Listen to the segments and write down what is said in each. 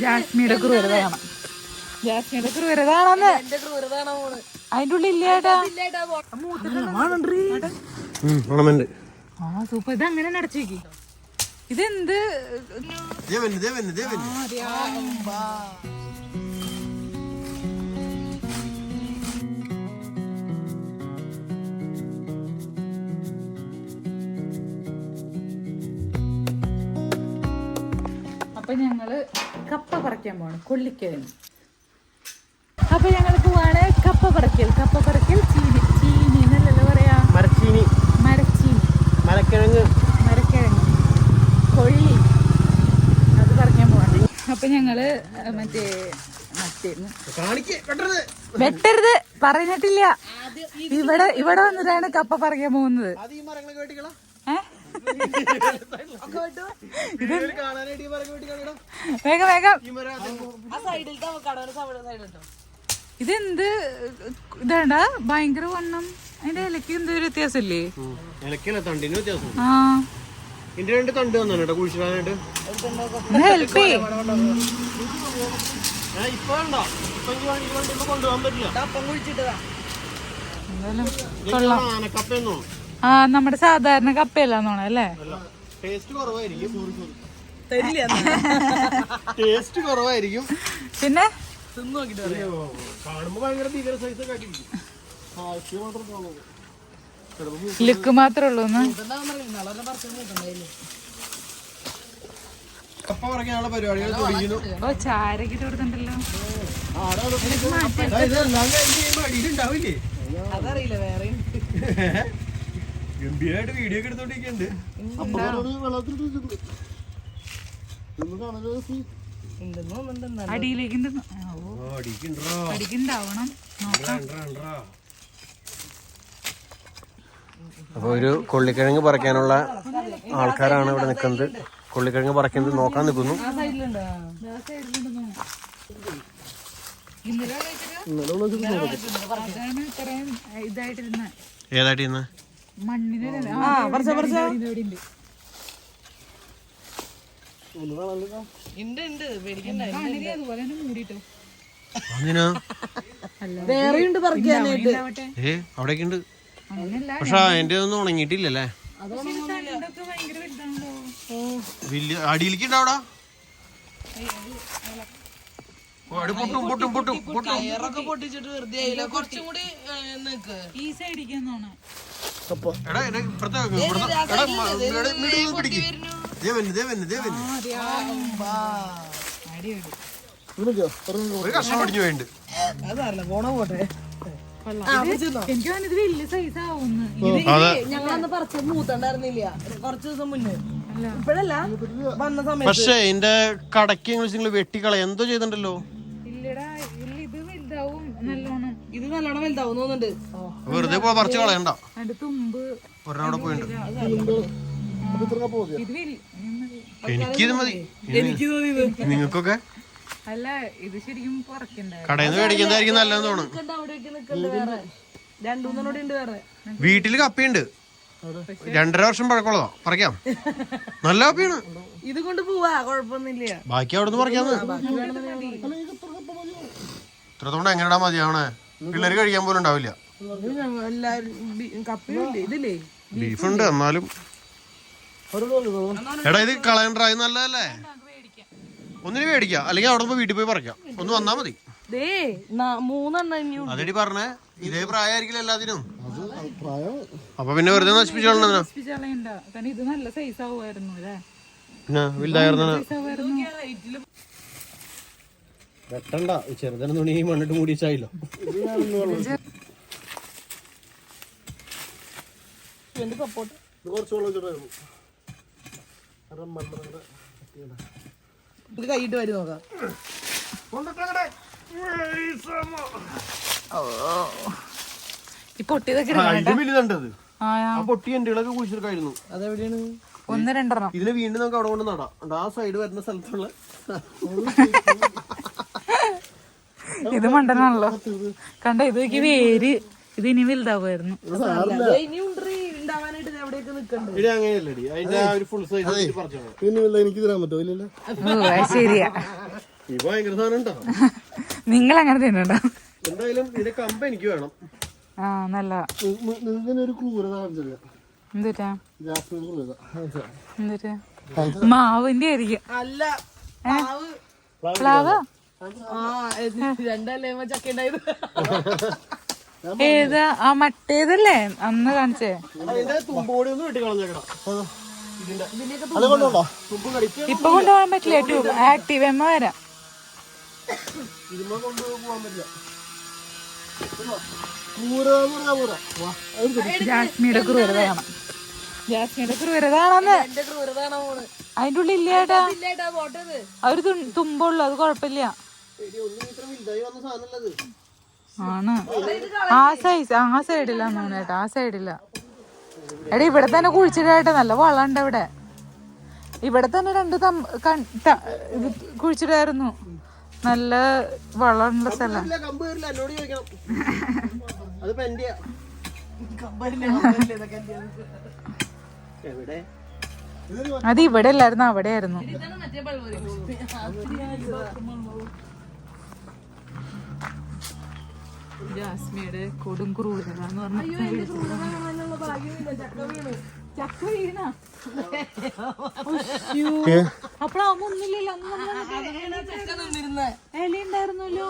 ജാസ്മിയുടെ ക്രൂരതാണ്. അതിന്റെ ഉള്ളിൽ ഇല്ലേട്ടാ. ആ സൂപ്പർ. ഇത് അങ്ങനെ അടച്ചേക്ക്. ഇതെന്ത് അപ്പൊ ഞങ്ങള് കപ്പ പറിക്കാൻ പോവാണ്. കൊള്ളിക്കിഴങ്ങ്. അപ്പൊ ഞങ്ങൾ പോവാണ് കപ്പ പറിക്കൽ. ചീനി എന്നല്ലല്ലോ പറയാ. മരച്ചീനി, മരക്കിഴങ്ങ്, കൊള്ളി, അത് പറിക്കാൻ പോവാണ്. അപ്പൊ ഞങ്ങള് വെട്ടരുത് പറഞ്ഞിട്ടില്ല. ഇവിടെ വന്നിട്ടാണ് കപ്പ പറിക്കാൻ പോകുന്നത്. വേഗം വേഗം. ഇതെന്ത് ഇതാണ്ടാ ഭയങ്കര വണ്ണം. അതിന്റെ ഇലക്ക് എന്തൊരു വ്യത്യാസല്ലേ? ആ ഹെൽപ്പ് ചെയ്യും. ആ നമ്മുടെ സാധാരണ കപ്പയല്ലാന്നോണേ അല്ലേ? പിന്നെ ലുക്ക് മാത്രമേ ഉള്ളൂ. ഓ ചാരക്ക് കൊടുത്തിട്ടുണ്ടല്ലോ. അതറിയില്ല. വേറെ ഗംഭീരായിട്ട് വീഡിയോ ഒക്കെ എടുത്തോണ്ടിരിക്കുന്നുണ്ട്. അടിയിലേക്ക് അടിക്കുണ്ടാവണം. അപ്പൊ ഒരു കൊള്ളിക്കിഴങ്ങ് പറിക്കാനുള്ള ആൾക്കാരാണ് ഇവിടെ നിൽക്കുന്നത്. കൊള്ളിക്കിഴങ്ങ് പറിക്കുന്നത് നോക്കാൻ നിൽക്കുന്നു. ഏതായിട്ടിരുന്ന മണ്ണിന് അവിടേക്ക് ഉണ്ട്. പക്ഷെ അതിന്റെ ഒന്നും ഉണങ്ങിയിട്ടില്ലല്ലേ? വലിയ അടിയിലേക്ക് ഉണ്ടാവടാ. പൊട്ടിച്ചിട്ട് വെറുതെ കുറച്ചും കൂടി ഈ സൈഡിലേക്ക് ഒരു കഷ്ണം അടിഞ്ഞു വേണ്ട. എനിക്ക് ഇത് വലിയ സൈസ് ആവുന്നു. ഞങ്ങളന്ന് പറിച്ച മൂത്തണ്ടായിരുന്നില്ല കുറച്ചു ദിവസം മുന്നേ. ഇപ്പഴല്ല വന്ന സമയത്ത്. പക്ഷെ എന്റെ കടയ്ക്ക് നിങ്ങൾ വെട്ടിക്കള എന്തോ ചെയ്തിട്ടുണ്ടല്ലോ. ഇല്ലടാ ഇത് വലുതാവും നല്ലോണം. ഇത് നല്ലോണം വലുതാവും തോന്നുന്നുണ്ട്. വെറുതെ പറിച്ച് കളയണ്ട. അതിന്റെ തുമ്പ് ഒരെണ്ണവിടെ പോയിട്ടുണ്ട്. എനിക്കിത് മതി. നിങ്ങൾക്കൊക്കെ അല്ല ഇത് ശരിക്കും പറിക്കണ്ടേ? കടയിൽ നിന്ന് മേടിക്കുന്നതായിരിക്കും നല്ലതെന്ന് തോന്നുന്നു. വീട്ടില് കപ്പയുണ്ട്. 2.5 വർഷം പഴക്കമുള്ളതാ. പറിക്കാം. നല്ല കപ്പയാണ്. ഇത് കൊണ്ട് പോവാ കൊഴപ്പൊന്നുമില്ല. ബാക്കി അവിടെ നിന്ന് പറിക്കാന്ന്. ഇത്രത്തോണ്ട് എങ്ങനെടാ മതിയാവണേ? പിള്ളേര് കഴിക്കാൻ പോലും ഉണ്ടാവില്ല. ബീഫുണ്ട് എന്നാലും. എടാ ഇത് കളയണ്ടാ. ഇത് നല്ലതല്ലേ? ഒന്നിന് മേടിക്കാം. അല്ലെങ്കിൽ അവിടെ നിന്ന് വീട്ടിൽ പോയി പറിക്കാം. ഒന്ന് വന്നാ മതി. അതേടി പറഞ്ഞേ. ഇതേ പ്രായമായിരിക്കില്ല എല്ലാത്തിനും. അപ്പൊ പിന്നെ വെറുതെ നശിപ്പിച്ചോളണം. ഇത് നല്ല സൈസ് ആവുമായിരുന്നു. പിന്നെ വലുതായിരുന്നു. വെട്ടണ്ട. ചെറുതന തുണി മണ്ണിട്ട് മൂടി വെച്ചായില്ലോ. ഇത് കൈയിട്ട് വരും നോക്കാം. ഈ പൊട്ടിയതൊക്കെ പൊട്ടി എൻ്റെകളൊക്കെ കുഴിച്ചെടുക്കായിരുന്നു. അതെവിടെയാണ്? 1-2 ഇതിനെ വീണ്ടും നമുക്ക് അവിടെ കൊണ്ട് നടാം. ആ സൈഡ് വരുന്ന സ്ഥലത്തുള്ള ഇത് മണ്ടനാണല്ലോ. കണ്ട ഇത് വേര്. ഇത് ഇനി വലുതാവുമായിരുന്നു. ഇനി ഉണ്ടാവാനായിട്ട് എവിടെ ആദ്യമൊക്കെ നിക്കണ്ട്. ഇത് അങ്ങനെയല്ലടി, അതിന്റെ ആ ഒരു ഫുൾ സൈസ് പറിച്ചോ. പിന്നെ എനിക്ക് തരാൻ പറ്റുമോ? ഇല്ലല്ലോ. ശരിയാ, ഈ ഭയങ്കര സാധനം ഉണ്ടോ? നിങ്ങൾ അങ്ങനെ തിന്നണ്ടോ? എന്തായാലും ഇതിന്റെ കമ്പ് എനിക്ക് വേണം. ആ നല്ല ഇങ്ങനെ ഒരു ക്രൂരത കാണിച്ചില്ല. എന്തുറ്റാ ജാസ്മിൻ ക്രൂരത. എന്തുറ്റാ? മാവിന്റെ ആയിരിക്കും. അല്ല മാവ്. പ്ലാവ് ആ രണ്ടല്ലേ ചക്ക ഉണ്ടായത്. ഏതാ? ആ മറ്റേതല്ലേ അന്ന് കാണിച്ചേ? അതിന്റെ തുമ്പോടി ഒന്ന് വെട്ടി കളഞ്ഞേക്കണം. അത് കൊണ്ടുപോകണ്ടോ? തുമ്പ് കടിക്ക്. ഇപ്പൊ കൊണ്ടുപോകാൻ പറ്റില്ല. ട്യൂബ് ആക്റ്റീവ് എമ്മ വരാം. ഇതിമ്മ കൊണ്ടുപോകാൻ പറ്റില്ല. ക്രൂരത എന്ന് പറഞ്ഞാൽ ജാസ്മിയുടെ ക്രൂരത കാണാം. ജാസ്മിയുടെ ക്രൂരത കാണാന്ന്. എന്റെ ക്രൂരതാണോ പോണ്? അതിന്റെ ഉള്ളിൽ ഇല്ലേട്ടാ, ഇല്ലേട്ടാ പോട്ടത്. അവര് തുമ്പുള്ളു, അത് കൊഴപ്പില്ല. ആണ് ആ സൈസ്, ആ സൈഡില്ല തോന്നേട്ടാ, ആ സൈഡില്ല. എടാ ഇവിടെ തന്നെ കുഴിച്ചിടാട്ടെ, നല്ല വളമുണ്ട് ഇവിടെ. ഇവിടെ തന്നെ രണ്ട് ഇത് കുഴിച്ചിടായിരുന്നു, നല്ല വളമുള്ള സ്ഥലം. കമ്പ് കയറില്ല, എന്നോട് ചോദിക്കണം. അതിപ്പോ എന്റെയാ. എവിടെ? അത് ഇവിടെ അല്ലായിരുന്നു, അവിടെ ആയിരുന്നു. മറ്റേ പഴുപോരി. ജാസ്മിയുടെ കൊടും ക്രൂരത എന്ന് പറഞ്ഞ ചക്ക വീണ അപ്പഴാവുമ്പോ ഒന്നുമില്ലല്ലോ. ഇല ഉണ്ടായിരുന്നല്ലോ,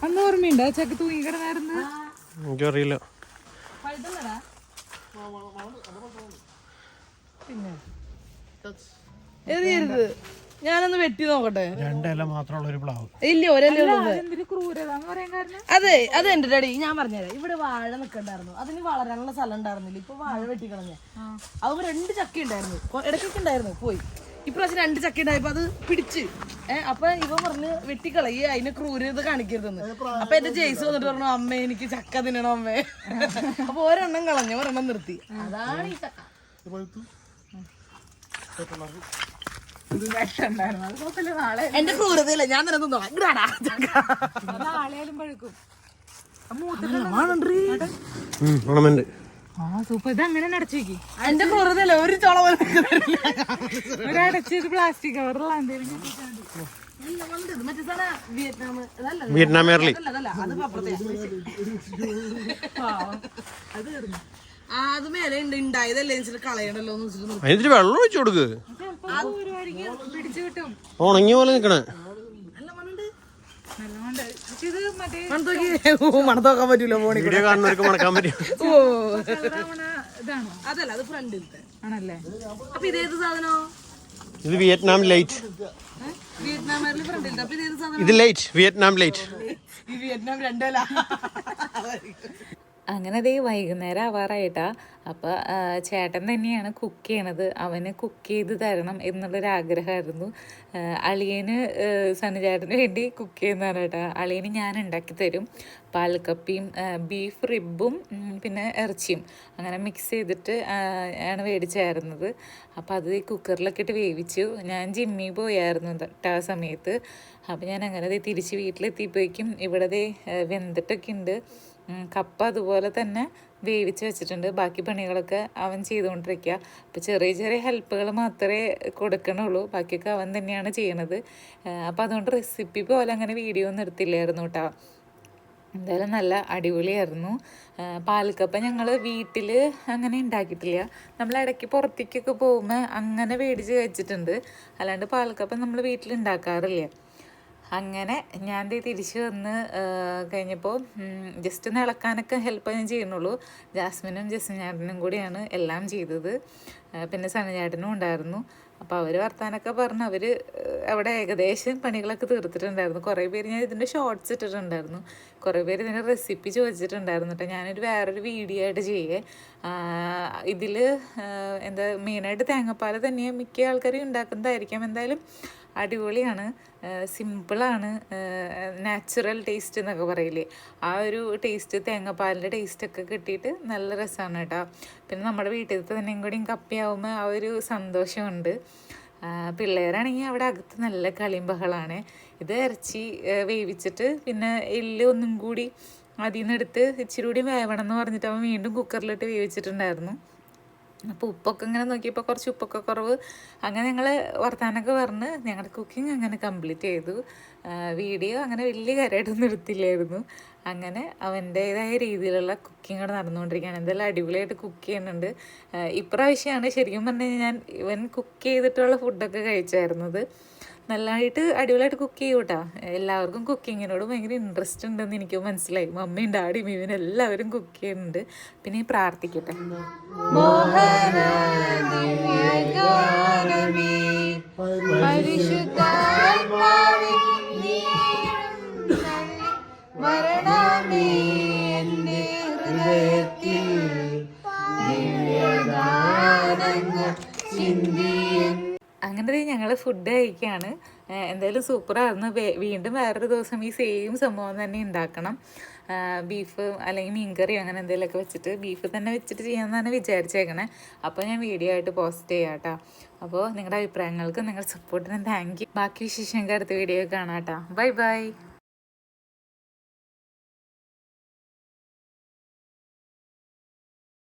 അന്ന് ഓർമ്മയുണ്ടോ ചക്ക തൂങ്ങിക്കിടന്നായിരുന്നു? എനിക്കറിയില്ല. എറിയരുത്, ഞാനൊന്ന് വെട്ടി നോക്കട്ടെ. രണ്ടില മാത്രമുള്ള ഒരു പ്ലാവ്. ഇല്ല ഒരല്ലേ ഉള്ളത്. എന്തൊരു ക്രൂരത എന്ന് പറയാൻ കാരണം? അതെ അത് എന്റെ ഡാഡി, ഞാൻ പറഞ്ഞുതരാം. ഇവിടെ വാഴ നിക്കണ്ടായിരുന്നു, അതിന് വളരാനുള്ള സ്ഥലം ഉണ്ടായിരുന്നില്ല. ഇപ്പൊ വാഴ വെട്ടിക്കളഞ്ഞ അതുകൊണ്ട് 2 ചക്ക ഉണ്ടായിരുന്നു, ഇടയ്ക്കൊക്കെ ഉണ്ടായിരുന്നു, പോയി. ഇപ്രാവശ്യം 2 ചക്ക ഉണ്ടായപ്പോ അത് പിടിച്ച് അപ്പൊ ഇവ പറഞ്ഞ് വെട്ടിക്കളയി, അതിന് ക്രൂരത കാണിക്കരുതെന്ന്. അപ്പൊ എന്റെ ജെയ്സ് വന്നിട്ട് പറഞ്ഞു, അമ്മേ എനിക്ക് ചക്ക തിന്നണം അമ്മേ. അപ്പൊ ഒരെണ്ണം കളഞ്ഞു, ഒരെണ്ണം നിർത്തി. അതാണ് ഈ ചക്ക. എന്റെ ക്രൂരതയില്ല, ഞാൻ തന്നെ തിന്നോളാം. നാളെയാലും പഴുക്കും. ആ സൂപ്പർ, ഇത് അങ്ങനെ അടച്ചു വെക്കി. എന്റെ ക്രൂരതയില്ല, ഒരു ചോള പോലെ ഒരടച്ചൊരു പ്ലാസ്റ്റിക് കവറുള്ള എന്തെങ്കിലും മറ്റേ സാധനം വിയറ്റ്നാം, വിയറ്റ്നാം എയർലി. അതല്ല അത് പപ്പടത്തെ. അത് തീർന്നു. അത് മേലെ ഉണ്ട്, ഉണ്ടായതല്ലേ കളയണല്ലോ എന്ന് വെച്ചിട്ട് അതിന് വെള്ളം ഒഴിച്ചു കൊടുക്ക്. പിടിച്ചു കിട്ടും. ഉണങ്ങിയ പോലെ നിക്കണേ. നല്ല മണുണ്ട്. നല്ലോണ്ട്. പക്ഷെ ഇത് മറ്റേ മണത്തോക്കാൻ പറ്റൂല ഫോണിൽ. വീഡിയോ കാണുന്നവർക്ക് മണക്കാൻ പറ്റും. ഇതാണോ? അതല്ല അത് ഫ്രണ്ടിലത്തെ ആണല്ലേ? അപ്പൊ ഇതേത് സാധനോ? ഇത് വിയറ്റ്നാം ലൈറ്റ്. വിയറ്റ്നാമിൽ ഫ്രണ്ടിലത്തെ. അപ്പൊ ഇതേത് സാധനം? ഇത് ലൈറ്റ്, വിയറ്റ്നാം ലൈറ്റ്. ഈ വിയറ്റ്നാം 2 അല്ല. അങ്ങനെ അതേ വൈകുന്നേരം ആവാറായിട്ടാ. അപ്പോൾ ചേട്ടൻ തന്നെയാണ് കുക്ക് ചെയ്യണത്. അവന് കുക്ക് ചെയ്ത് തരണം എന്നുള്ളൊരാഗ്രഹമായിരുന്നു. അളിയന് സനുചേട്ടന് വേണ്ടി കുക്ക് ചെയ്യുന്നതാണ് കേട്ടോ. അളിയന് ഞാൻ ഉണ്ടാക്കി തരും. പാൽക്കപ്പിയും ബീഫ് റിബും പിന്നെ ഇറച്ചിയും അങ്ങനെ മിക്സ് ചെയ്തിട്ട് ആണ് മേടിച്ചായിരുന്നത്. അപ്പോൾ അത് കുക്കറിലൊക്കെ ഇട്ട് വേവിച്ചു. ഞാൻ ജിമ്മിൽ പോയായിരുന്നു ആ സമയത്ത്. അപ്പോൾ ഞാൻ അങ്ങനെ തിരിച്ച് വീട്ടിലെത്തിയപ്പോഴേക്കും ഇവിടെ വെന്തിട്ടൊക്കെ ഉണ്ട്. കപ്പ അതുപോലെ തന്നെ വേവിച്ച് വെച്ചിട്ടുണ്ട്. ബാക്കി പണികളൊക്കെ അവൻ ചെയ്തുകൊണ്ടിരിക്കുക. അപ്പോൾ ചെറിയ ചെറിയ ഹെൽപ്പുകൾ മാത്രമേ കൊടുക്കണുള്ളൂ, ബാക്കിയൊക്കെ അവൻ തന്നെയാണ് ചെയ്യണത്. അപ്പോൾ അതുകൊണ്ട് റെസിപ്പി പോലെ അങ്ങനെ വീഡിയോ ഒന്നും എടുത്തില്ലായിരുന്നു കേട്ടോ. എന്തായാലും നല്ല അടിപൊളിയായിരുന്നു. പാൽക്കപ്പ ഞങ്ങൾ വീട്ടിൽ അങ്ങനെ ഉണ്ടാക്കിയിട്ടില്ല. നമ്മൾ ഇടയ്ക്ക് പുറത്തേക്കൊക്കെ പോകുമ്പോൾ അങ്ങനെ മേടിച്ച് കഴിച്ചിട്ടുണ്ട്. അല്ലാണ്ട് പാൽക്കപ്പ നമ്മൾ വീട്ടിൽ ഉണ്ടാക്കാറില്ല. അങ്ങനെ ഞാൻ തിരിച്ച് വന്ന് കഴിഞ്ഞപ്പോൾ ജസ്റ്റ് ഒന്ന് ഇളക്കാനൊക്കെ ഹെൽപ്പ് ഞാൻ ചെയ്യുന്നുള്ളൂ. ജാസ്മിനും ജസ്മിനും കൂടിയാണ് എല്ലാം ചെയ്തത്. പിന്നെ സനചേട്ടനും ഉണ്ടായിരുന്നു. അപ്പോൾ അവർ വർത്താനൊക്കെ പറഞ്ഞ് അവർ അവിടെ ഏകദേശം പണികളൊക്കെ തീർത്തിട്ടുണ്ടായിരുന്നു. കുറേ പേര് ഞാൻ ഇതിൻ്റെ ഷോർട്സ് ഇട്ടിട്ടുണ്ടായിരുന്നു. കുറേ പേര് ഇതിൻ്റെ റെസിപ്പി ചോദിച്ചിട്ടുണ്ടായിരുന്നു കേട്ടോ. ഞാനൊരു വേറൊരു വീഡിയോ ആയിട്ട് ചെയ്യേ. ഇതിൽ എന്താ മെയിനായിട്ട് തേങ്ങാപ്പാൽ തന്നെ മിക്ക ആൾക്കാരും ഉണ്ടാക്കുന്നതായിരിക്കാം. എന്തായാലും അടിപൊളിയാണ്, സിമ്പിളാണ്, നാച്ചുറൽ ടേസ്റ്റ് എന്നൊക്കെ പറയില്ലേ, ആ ഒരു ടേസ്റ്റ്, തേങ്ങാപ്പാലിൻ്റെ ടേസ്റ്റൊക്കെ കിട്ടിയിട്ട് നല്ല രസമാണ് കേട്ടോ. പിന്നെ നമ്മുടെ വീട്ടിലത്തെ തന്നെയും കൂടിയും കപ്പിയാവുമ്പോൾ ആ ഒരു സന്തോഷമുണ്ട്. പിള്ളേരാണെങ്കിൽ അവിടെ അകത്ത് നല്ല കളിയും ബഹളമാണ്. ഇത് ഇറച്ചി വേവിച്ചിട്ട് പിന്നെ എല്ല് ഒന്നും കൂടി അതിൽ നിന്ന് എടുത്ത് ഇച്ചിരി കൂടി വേവണം എന്ന് പറഞ്ഞിട്ട് അവൻ വീണ്ടും കുക്കറിലിട്ട് വേവിച്ചിട്ടുണ്ടായിരുന്നു. അപ്പോൾ ഉപ്പൊക്കെ ഇങ്ങനെ നോക്കിയപ്പോൾ കുറച്ച് ഉപ്പൊക്കെ കുറവ്. അങ്ങനെ ഞങ്ങൾ വർത്താനൊക്കെ പറഞ്ഞ് ഞങ്ങളുടെ കുക്കിംഗ് അങ്ങനെ കംപ്ലീറ്റ് ചെയ്തു. വീഡിയോ അങ്ങനെ വലിയ കാര്യമായിട്ടൊന്നും എടുത്തില്ലായിരുന്നു. അങ്ങനെ അവൻ്റേതായ രീതിയിലുള്ള കുക്കിംഗ് അവിടെ നടന്നുകൊണ്ടിരിക്കുകയാണ്. എന്തായാലും അടിപൊളിയായിട്ട് കുക്ക് ചെയ്യുന്നുണ്ട്. ഇപ്രാവശ്യമാണ് ശരിക്കും പറഞ്ഞു കഴിഞ്ഞാൽ ഇവൻ കുക്ക് ചെയ്തിട്ടുള്ള ഫുഡൊക്കെ കഴിച്ചായിരുന്നത്. നല്ലതായിട്ട് അടിപൊളിയായിട്ട് കുക്ക് ചെയ്യും കേട്ടോ. എല്ലാവർക്കും കുക്കിങ്ങിനോട് ഭയങ്കര ഇൻട്രസ്റ്റ് ഉണ്ടെന്ന് എനിക്ക് മനസ്സിലായി. മമ്മിയും ഡാഡിയും ഇവനും എല്ലാവരും കുക്ക് ചെയ്യുന്നുണ്ട്. പിന്നെ ഈ പ്രാർത്ഥിക്കട്ടെ. അങ്ങനെ ഞങ്ങൾ ഫുഡ് കഴിക്കുകയാണ്. എന്തായാലും സൂപ്പറായിരുന്നു. വീണ്ടും വേറൊരു ദിവസം ഈ സെയിം സംഭവം തന്നെ ഉണ്ടാക്കണം. ബീഫ് അല്ലെങ്കിൽ മീൻകറിയോ അങ്ങനെ എന്തെങ്കിലുമൊക്കെ വെച്ചിട്ട് ബീഫ് തന്നെ വെച്ചിട്ട് ചെയ്യാമെന്നാണ് വിചാരിച്ചേക്കണേ. അപ്പോൾ ഞാൻ വീഡിയോ ആയിട്ട് പോസ്റ്റ് ചെയ്യാം കേട്ടോ. അപ്പോൾ നിങ്ങളുടെ അഭിപ്രായങ്ങൾക്ക് നിങ്ങളുടെ സപ്പോർട്ടിന് താങ്ക് യു. ബാക്കി വിശേഷങ്ങൾക്ക് അടുത്ത വീഡിയോ കാണാം കേട്ടോ. Bye bye.